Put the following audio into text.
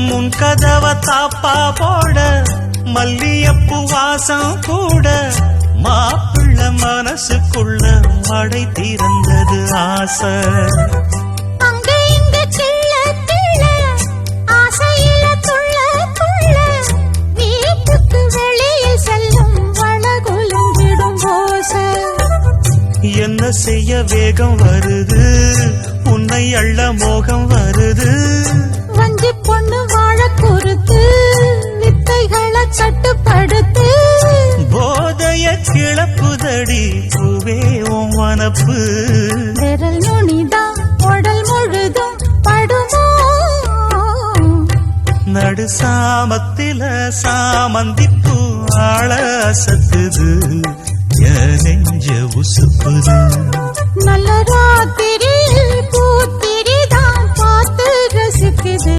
முன் கதவ தாப்பா போட மல்லியப்பூ வாசம் கூட மாப்பிள்ள மனசுக்குள்ள மடை திறந்தது ஆசை. என்ன செய்ய வேகம் வருது, உன்னை அள்ள மோகம் வருது. வஞ்சி பொண்ணு வாழ பொறுத்து வித்தைகளை கட்டுப்படுத்து. போதைய கிளப்புதடி பூவே உன் வனப்பு. விரல் நுனிதான் உடல் முழுதும் படுமோ. நடு சாமத்தில சாமந்திப்பூ ஆள அசத்துது, நெஞ்ச உசுப்புது. நல்ல ராத்திரியில் பூத்திரிதான் பார்த்து ரசிக்குது.